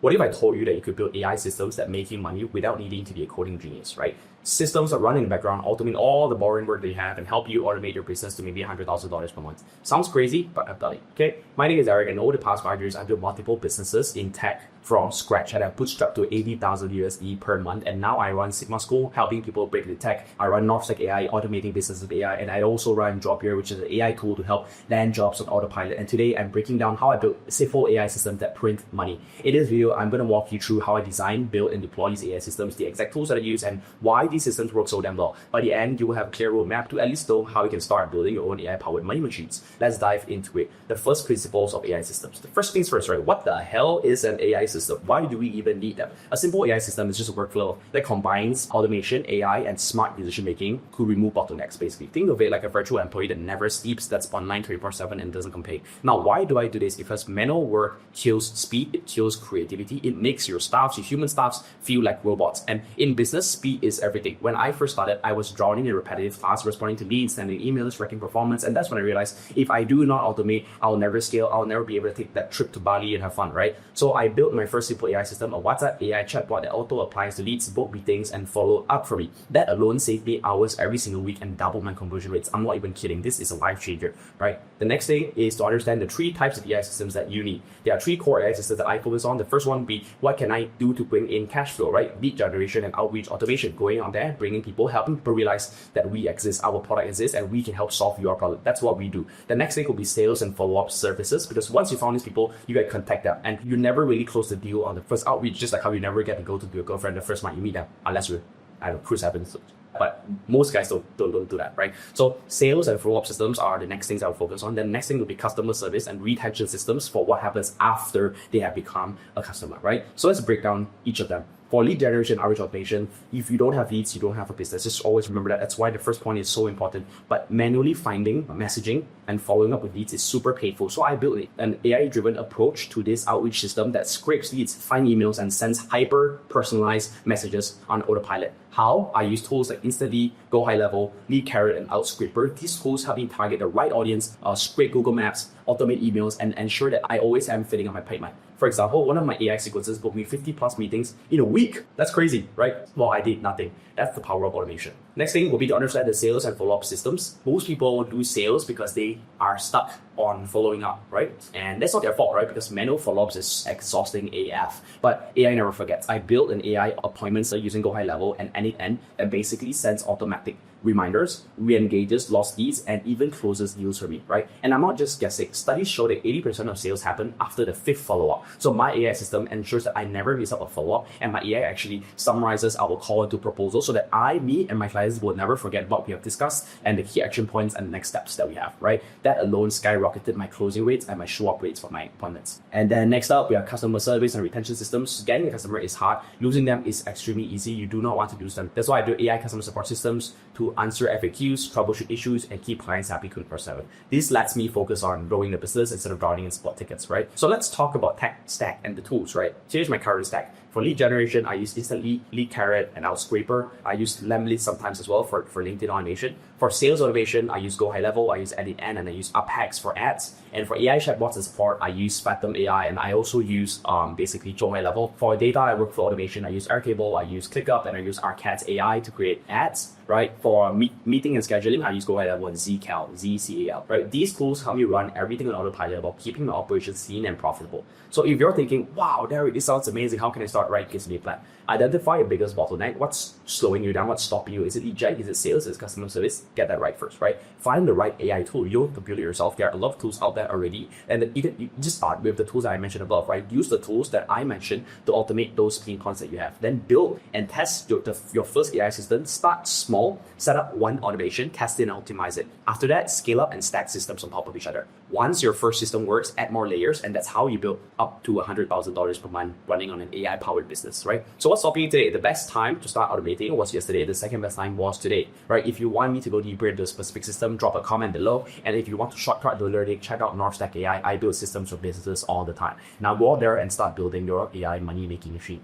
What if I told you that you could build AI systems that make you money without needing to be a coding genius, right? Systems that run in the background, automate all the boring work that you have and help you automate your business to maybe $100,000 per month. Sounds crazy, but I've done it, okay? My name is Deric, and over the past 5 years, I've built multiple businesses in tech from scratch, and I've bootstrapped to 80,000 USD per month. And now I run Sigma School, helping people break the tech. I run Northstack AI, automating business with AI. And I also run Jobhere, which is an AI tool to help land jobs on autopilot. And today I'm breaking down how I built a simple AI system that print money. In this video, I'm going to walk you through how I design, build, and deploy these AI systems, the exact tools that I use, and why these systems work so damn well. By the end, you will have a clear roadmap to at least know how you can start building your own AI-powered money machines. Let's dive into it. The first principles of AI systems. The first things first, right? What the hell is an AI system? Why do we even need them? A simple AI system is just a workflow that combines automation, AI, and smart decision making to remove bottlenecks, basically. Think of it like a virtual employee that never sleeps, that's online 24/7 and doesn't complain. Now, why do I do this? Because manual work kills speed, it kills creativity, it makes your staffs, your human staffs, feel like robots. And in business, speed is everything. When I first started, I was drowning in repetitive tasks, responding to leads, sending emails, tracking performance, and that's when I realized if I do not automate, I'll never scale, I'll never be able to take that trip to Bali and have fun, right? So I built my first simple AI system, a WhatsApp AI chatbot that auto applies to leads, book meetings, and follow up for me. That alone saved me hours every single week and doubled my conversion rates. I'm not even kidding. This is a life changer, right? The next thing is to understand the 3 types of AI systems that you need. There are 3 core AI systems that I focus on. The first one would be, what can I do to bring in cash flow, right? Lead generation and outreach automation, going on there, bringing people, helping people realize that we exist, our product exists, and we can help solve your problem. That's what we do. The next thing will be sales and follow-up services, because once you found these people, you get contact them, and you never really close the deal on the first outreach, just like how you never get to go to your girlfriend the first night you meet them, unless you're, I don't know, cruise happens. But most guys don't do that, right? So sales and follow-up systems are the next things I'll focus on. The next thing will be customer service and retention systems for what happens after they have become a customer, right? So let's break down each of them. For lead generation, outreach automation, if you don't have leads, you don't have a business. Just always remember that. That's why the first point is so important. But manually finding, messaging, and following up with leads is super painful. So I built an AI-driven approach to this outreach system that scrapes leads, finds emails, and sends hyper-personalized messages on autopilot. How? I use tools like Instantly, Go High Level, Lead Carrot, and Outscraper. These tools help me target the right audience, scrape Google Maps, automate emails, and ensure that I always am filling up my pipeline. For example, one of my AI sequences booked me 50 plus meetings in a week. That's crazy, right? Well, I did nothing. That's the power of automation. Next thing will be to understand the sales and follow-up systems. Most people do sales because they are stuck on following up, right? And that's not their fault, right? Because manual follow-ups is exhausting AF. But AI never forgets. I built an AI appointment set using Go High Level and end-to-end that basically sends automatic reminders, re-engages lost leads, and even closes deals for me, right? And I'm not just guessing. Studies show that 80% of sales happen after the 5th follow-up. So my AI system ensures that I never miss out a follow-up, and my AI actually summarizes our call into proposal so that me and my clients will never forget what we have discussed and the key action points and the next steps that we have, right? That alone skyrocketed my closing rates and my show-up rates for my appointments. And then next up, we have customer service and retention systems. Getting a customer is hard. Losing them is extremely easy. You do not want to lose them. That's why I do AI customer support systems to answer FAQs, troubleshoot issues, and keep clients happy 24/7. This lets me focus on growing the business instead of drowning in spot tickets, right? So let's talk about tech stack and the tools, right? Here's my current stack. For lead generation, I use Instantly, Lead Carrot, and Outscraper. I use Lemlist sometimes as well for LinkedIn automation. For sales automation, I use Go High Level, I use end-to-end, and I use UpHacks for ads. And for AI chatbots and support, I use Phantom AI, and I also use basically Go High Level. For data and workflow automation, I use Airtable, I use ClickUp, and I use Arcad's AI to create ads, right? For meeting and scheduling, I use Go High Level and ZCal, right? These tools help me run everything on autopilot while keeping my operations lean and profitable. So if you're thinking, wow, Deric, this sounds amazing, how can I start? Right, gives me a plan. Identify your biggest bottleneck. What's slowing you down? What's stopping you? Is it lead gen? Is it sales? Is it customer service? Get that right first, right? Find the right AI tool. You don't have to build it yourself. There are a lot of tools out there already. And you just start with the tools that I mentioned above, right? Use the tools that I mentioned to automate those pain points that you have. Then build and test your first AI system. Start small, set up one automation, test it and optimize it. After that, scale up and stack systems on top of each other. Once your first system works, add more layers, and that's how you build up to $100,000 per month running on an AI-powered business, right? So what's stopping you today? The best time to start automating was yesterday. The second best time was today, right? If you want me to go deeper into a specific system, drop a comment below. And if you want to shortcut the learning, check out Northstack AI. I build systems for businesses all the time. Now go out there and start building your AI money-making machine.